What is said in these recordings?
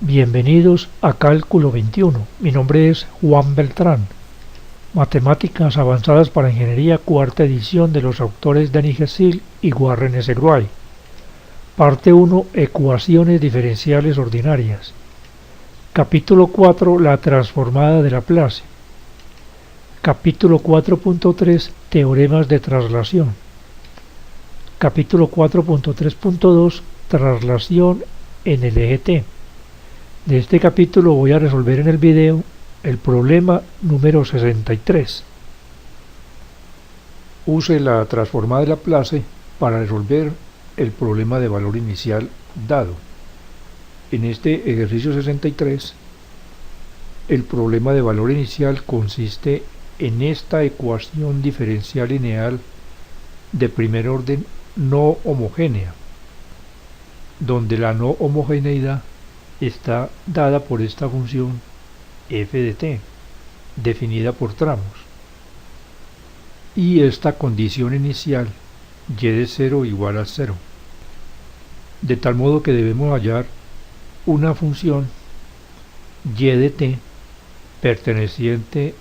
Bienvenidos a Cálculo 21. Mi nombre es Juan Beltrán. Matemáticas avanzadas para ingeniería, cuarta edición, de los autores Denis Gessil y Warren S. Gray. Parte 1. Ecuaciones diferenciales ordinarias. Capítulo 4. La transformada de Laplace. Capítulo 4.3. Teoremas de traslación. Capítulo 4.3.2. Traslación en el eje T. De este capítulo voy a resolver en el video el problema número 63. Use la transformada de Laplace para resolver el problema de valor inicial dado. En este ejercicio 63, el problema de valor inicial consiste en esta ecuación diferencial lineal de primer orden no homogénea, donde la no homogeneidad está dada por esta función f de t, definida por tramos, y esta condición inicial y de 0 igual a 0, de tal modo que debemos hallar una función y de t perteneciente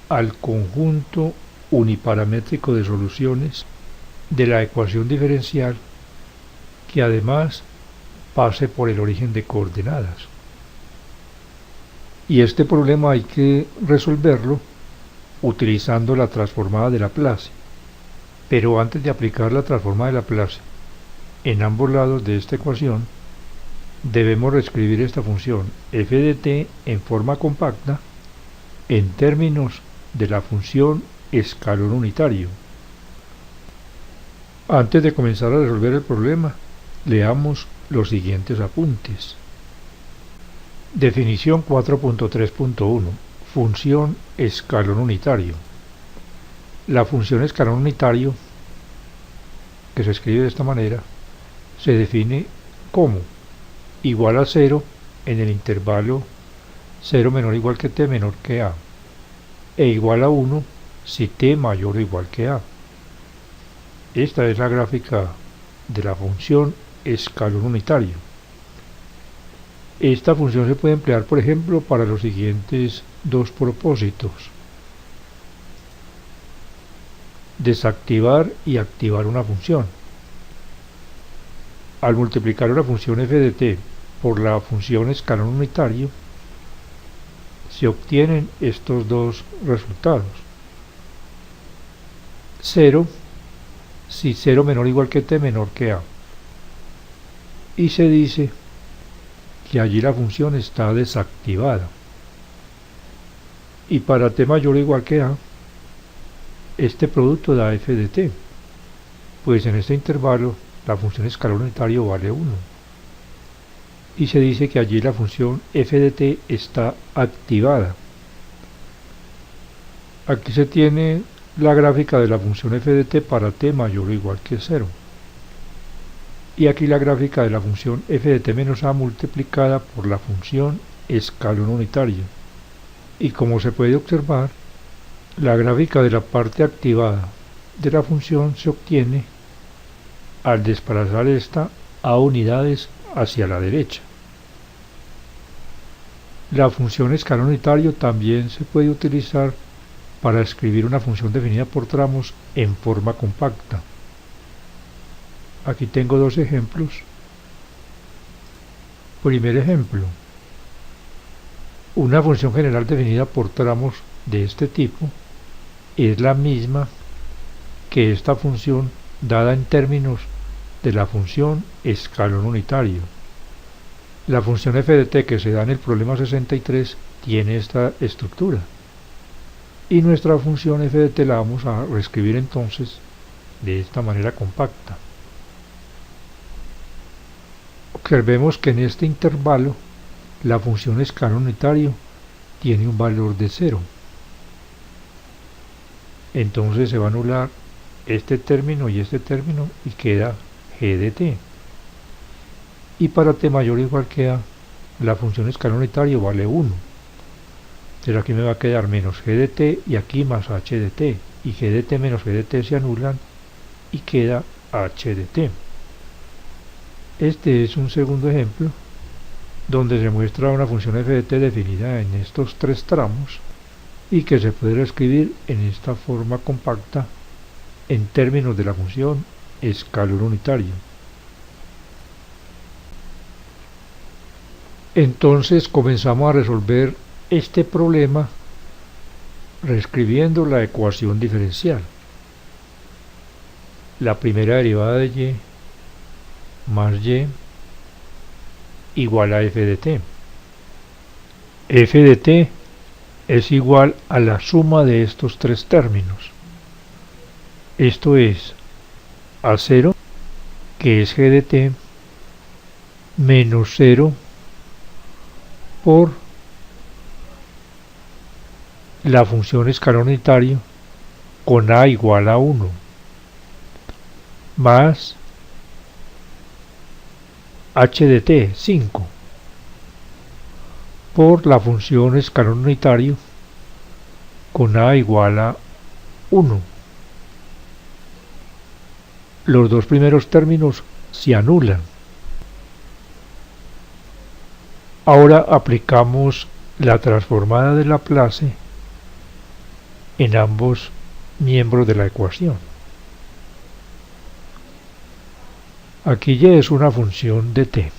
al conjunto uniparamétrico de soluciones de la ecuación diferencial, que además pase por el origen de coordenadas. Y este problema hay que resolverlo utilizando la transformada de Laplace. Pero antes de aplicar la transformada de Laplace en ambos lados de esta ecuación, debemos reescribir esta función f de t en forma compacta en términos de la función escalón unitario. Antes de comenzar a resolver el problema, leamos los siguientes apuntes. Definición 4.3.1. Función escalón unitario. La función escalón unitario, que se escribe de esta manera, se define como igual a 0 en el intervalo 0 menor o igual que t menor que a, e igual a 1 si t mayor o igual que a. Esta es la gráfica de la función escalón unitario. Esta función se puede emplear, por ejemplo, para los siguientes dos propósitos: desactivar y activar una función. Al multiplicar una función f de t por la función escalón unitario, se obtienen estos dos resultados: 0 si 0 menor o igual que t menor que a, y se dice que allí la función está desactivada. Y para t mayor o igual que a, este producto da f de t, pues en este intervalo la función escalón unitario vale 1. Y se dice que allí la función f de t está activada. Aquí se tiene la gráfica de la función f de t para t mayor o igual que 0. Y aquí la gráfica de la función f de t menos a multiplicada por la función escalón unitario. Y como se puede observar, la gráfica de la parte activada de la función se obtiene al desplazar esta a unidades hacia la derecha. La función escalón unitario también se puede utilizar para escribir una función definida por tramos en forma compacta. Aquí tengo dos ejemplos. Primer ejemplo: una función general definida por tramos de este tipo es la misma que esta función dada en términos de la función escalón unitario. La función f de t que se da en el problema 63 tiene esta estructura, y nuestra función f de t la vamos a reescribir entonces de esta manera compacta. Observemos que en este intervalo la función escalón unitario tiene un valor de 0. Entonces se va a anular este término y queda g de t. Y para t mayor o igual que a, la función escalón unitario vale 1. Entonces aquí me va a quedar menos g de t y aquí más h de t. Y g de t menos g de t se anulan y queda h de t. Este es un segundo ejemplo donde se muestra una función f de t definida en estos tres tramos y que se puede escribir en esta forma compacta en términos de la función escalar unitario. Entonces comenzamos a resolver este problema reescribiendo la ecuación diferencial. La primera derivada de y más y igual a f de t. F de t es igual a la suma de estos tres términos. Esto es A0, que es g de t, menos 0 por la función escalar unitario con a igual a 1, más h de t, 5, por la función escalar unitario con a igual a 1. Los dos primeros términos se anulan. Ahora aplicamos la transformada de Laplace en ambos miembros de la ecuación. Aquí y es una función de t.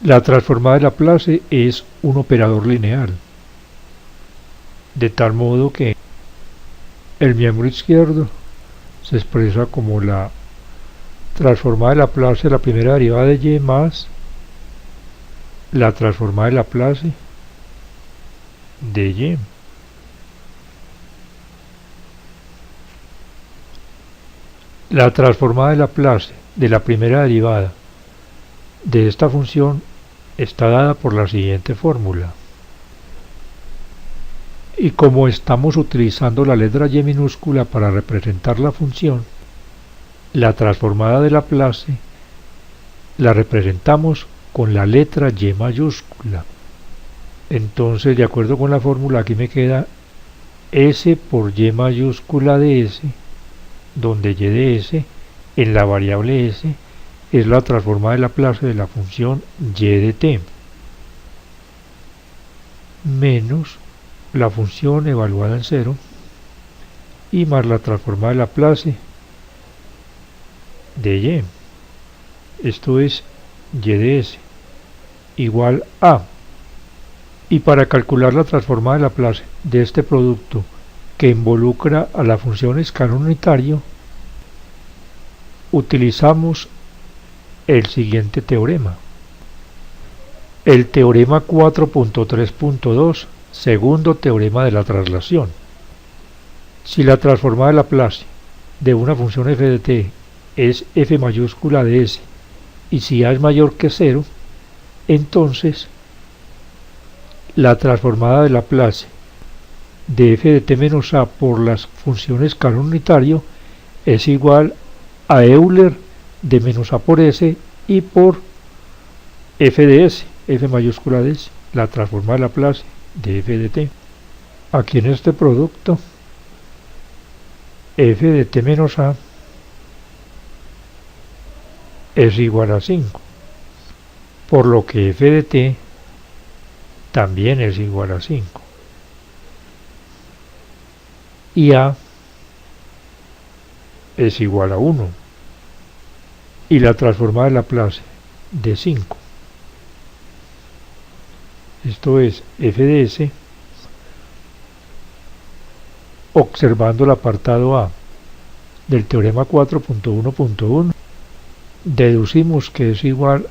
La transformada de Laplace es un operador lineal, de tal modo que el miembro izquierdo se expresa como la transformada de Laplace de la primera derivada de y más la transformada de Laplace de y. La transformada de Laplace de la primera derivada de esta función está dada por la siguiente fórmula. Y como estamos utilizando la letra y minúscula para representar la función, la transformada de Laplace la representamos con la letra y mayúscula. Entonces, de acuerdo con la fórmula, aquí me queda s por y mayúscula de s, donde y de s en la variable s es la transformada de Laplace de la función y de t, menos la función evaluada en 0 y más la transformada de Laplace de y. Esto es y de s igual a. Y para calcular la transformada de Laplace de este producto que involucra a la función escalar unitario, utilizamos el siguiente teorema. El teorema 4.3.2, segundo teorema de la traslación. Si la transformada de Laplace de una función f de t es f mayúscula de s y si a es mayor que 0, entonces la transformada de Laplace de f de t menos a por las funciones escalar unitario es igual a Euler de menos a por s y por f de s, f mayúscula de s, la transformada de Laplace de f de t. Aquí en este producto, f de t menos a es igual a 5, por lo que f de t también es igual a 5. Y a es igual a 1. Y la transformada de Laplace de 5. Esto es f de s, observando el apartado A del teorema 4.1.1, deducimos que es igual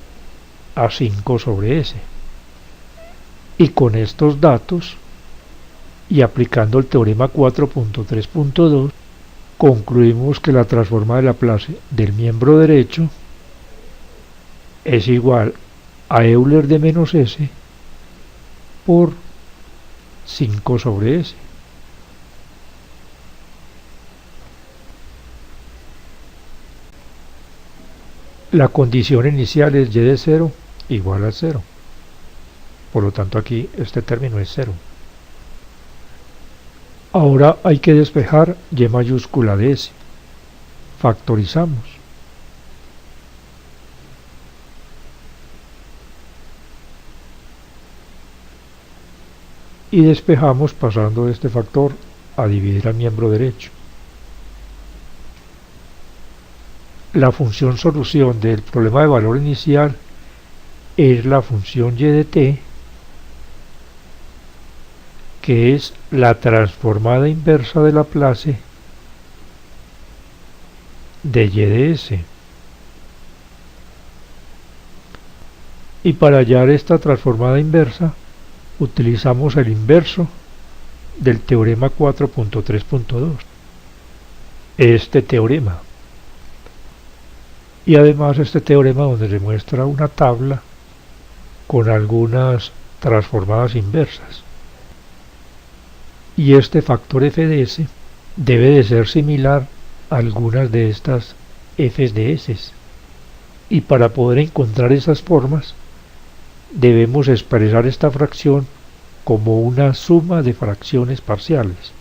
a 5 sobre s. Y con estos datos, y aplicando el teorema 4.3.2, concluimos que la transformada de Laplace del miembro derecho es igual a Euler de menos s por 5 sobre s. La condición inicial es y de 0 igual a 0. por lo tanto aquí este término es 0. Ahora hay que despejar y mayúscula de s. Factorizamos. Y despejamos pasando este factor a dividir al miembro derecho. La función solución del problema de valor inicial es la función y de t, que es la transformada inversa de Laplace de y de s. Y para hallar esta transformada inversa utilizamos el inverso del teorema 4.3.2, este teorema. Y además este teorema donde se muestra una tabla con algunas transformadas inversas. Y este factor f de s debe de ser similar a algunas de estas f de s. Y para poder encontrar esas formas debemos expresar esta fracción como una suma de fracciones parciales.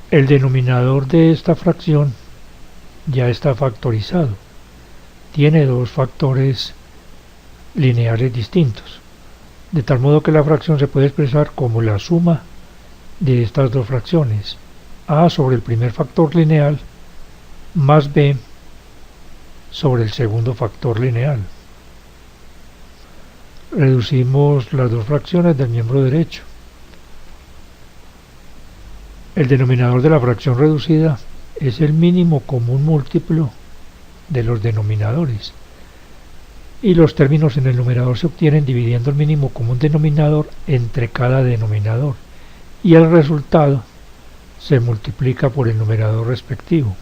El denominador de esta fracción ya está factorizado. Tiene dos factores lineales distintos, de tal modo que la fracción se puede expresar como la suma de estas dos fracciones, a sobre el primer factor lineal más b sobre el segundo factor lineal. Reducimos las dos fracciones del miembro derecho. El denominador de la fracción reducida es el mínimo común múltiplo de los denominadores, y los términos en el numerador se obtienen dividiendo el mínimo común denominador entre cada denominador, y el resultado se multiplica por el numerador respectivo.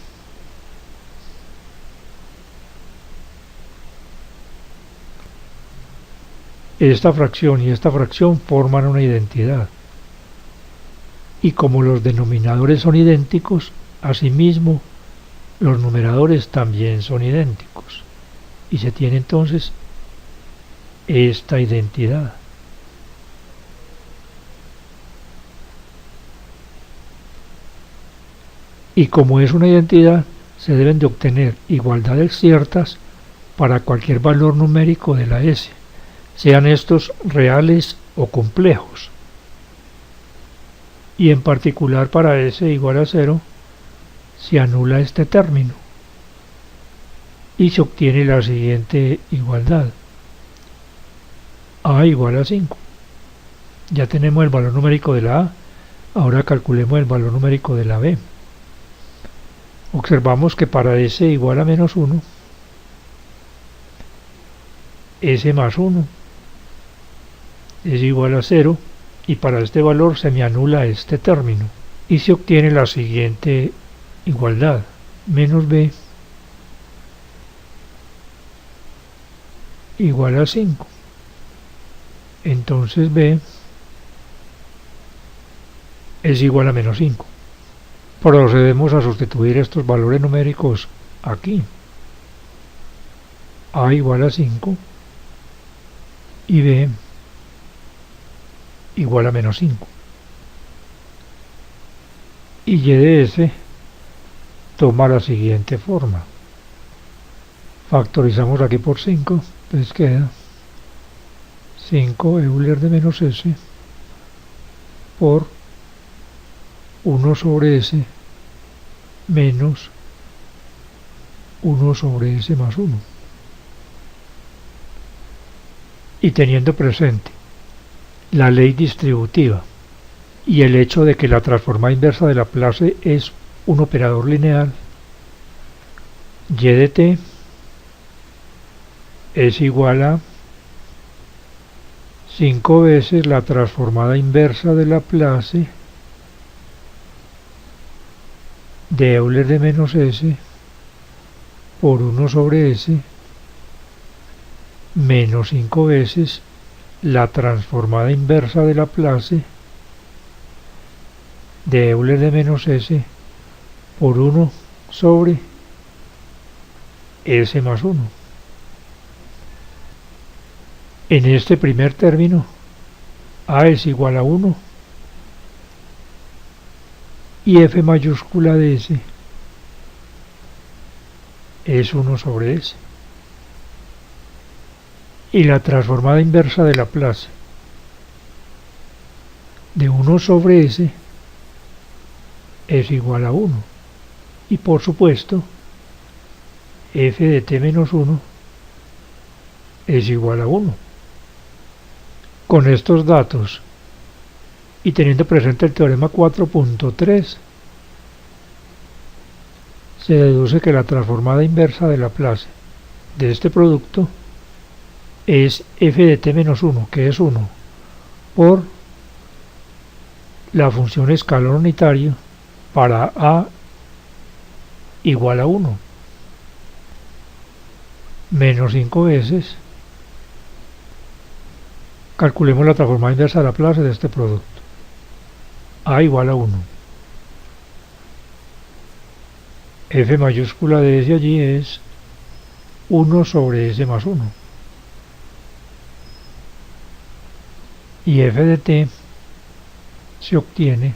Esta fracción y esta fracción forman una identidad, y como los denominadores son idénticos, asimismo los numeradores también son idénticos, y se tiene entonces esta identidad. Y como es una identidad, se deben de obtener igualdades ciertas para cualquier valor numérico de la s, sean estos reales o complejos. Y en particular para s igual a 0, se anula este término y se obtiene la siguiente igualdad: a igual a 5. Ya tenemos el valor numérico de la a, ahora calculemos el valor numérico de la b. Observamos que para s igual a menos 1, s más 1 es igual a 0, y para este valor se me anula este término y se obtiene la siguiente igualdad: menos b igual a 5. Entonces b es igual a menos 5. Procedemos a sustituir estos valores numéricos aquí. A igual a 5 y b igual a menos 5. Y y de s toma la siguiente forma. Factorizamos aquí por 5, entonces queda 5 Euler de menos s por 1 sobre s menos 1 sobre s más 1. Y teniendo presente la ley distributiva y el hecho de que la transformada inversa de Laplace es un operador lineal, y de t es igual a 5 veces la transformada inversa de Laplace de Euler de menos s por 1 sobre s menos 5 veces la transformada inversa de Laplace de Euler de menos s por 1 sobre s más 1. En este primer término, A es igual a 1 y F mayúscula de S es 1 sobre S. Y la transformada inversa de Laplace de 1 sobre S es igual a 1. Y por supuesto, f de t menos 1 es igual a 1. Con estos datos y teniendo presente el teorema 4.3, se deduce que la transformada inversa de Laplace de este producto es f de t menos 1, que es 1, por la función escalar unitario para a igual a 1, menos 5 veces. Calculemos la transformada inversa de Laplace de este producto. A igual a 1. F mayúscula de S allí es 1 sobre S más 1. Y f de t se obtiene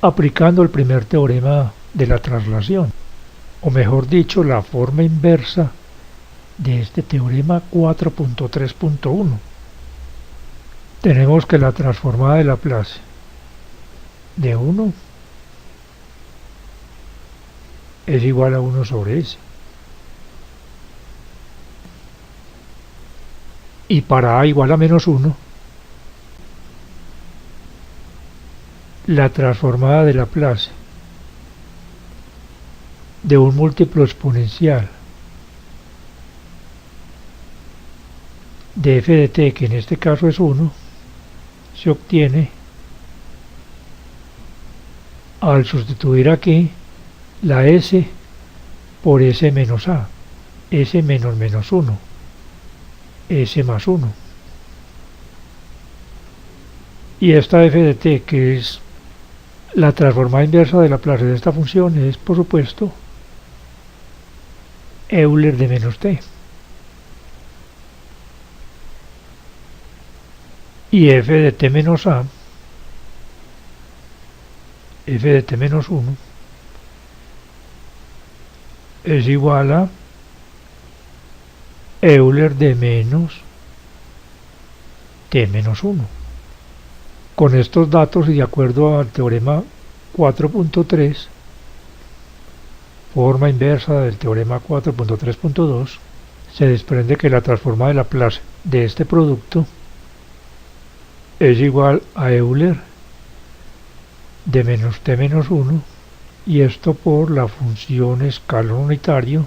aplicando el primer teorema de la traslación, o mejor dicho, la forma inversa de este teorema 4.3.1. Tenemos que la transformada de Laplace de 1 es igual a 1 sobre S. Y para a igual a menos 1, la transformada de Laplace de un múltiplo exponencial de f de t, que en este caso es 1, se obtiene al sustituir aquí la s por s menos a, s menos menos 1, s más 1. Y esta f de t, que es la transformada inversa de Laplace de esta función, es, por supuesto, Euler de menos t. Y f de t menos a, f de t menos 1, es igual a Euler de menos t menos 1. Con estos datos y de acuerdo al teorema 4.3, forma inversa del teorema 4.3.2, se desprende que la transformada de Laplace de este producto es igual a Euler de menos t menos 1, y esto por la función escalar unitario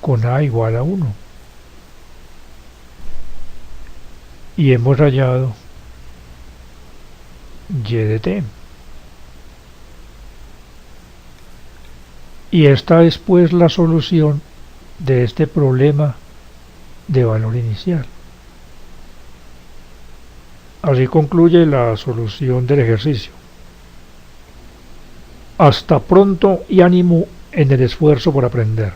con a igual a 1. Y hemos hallado y de t. Y esta es pues la solución de este problema de valor inicial. Así concluye la solución del ejercicio. Hasta pronto y ánimo en el esfuerzo por aprender.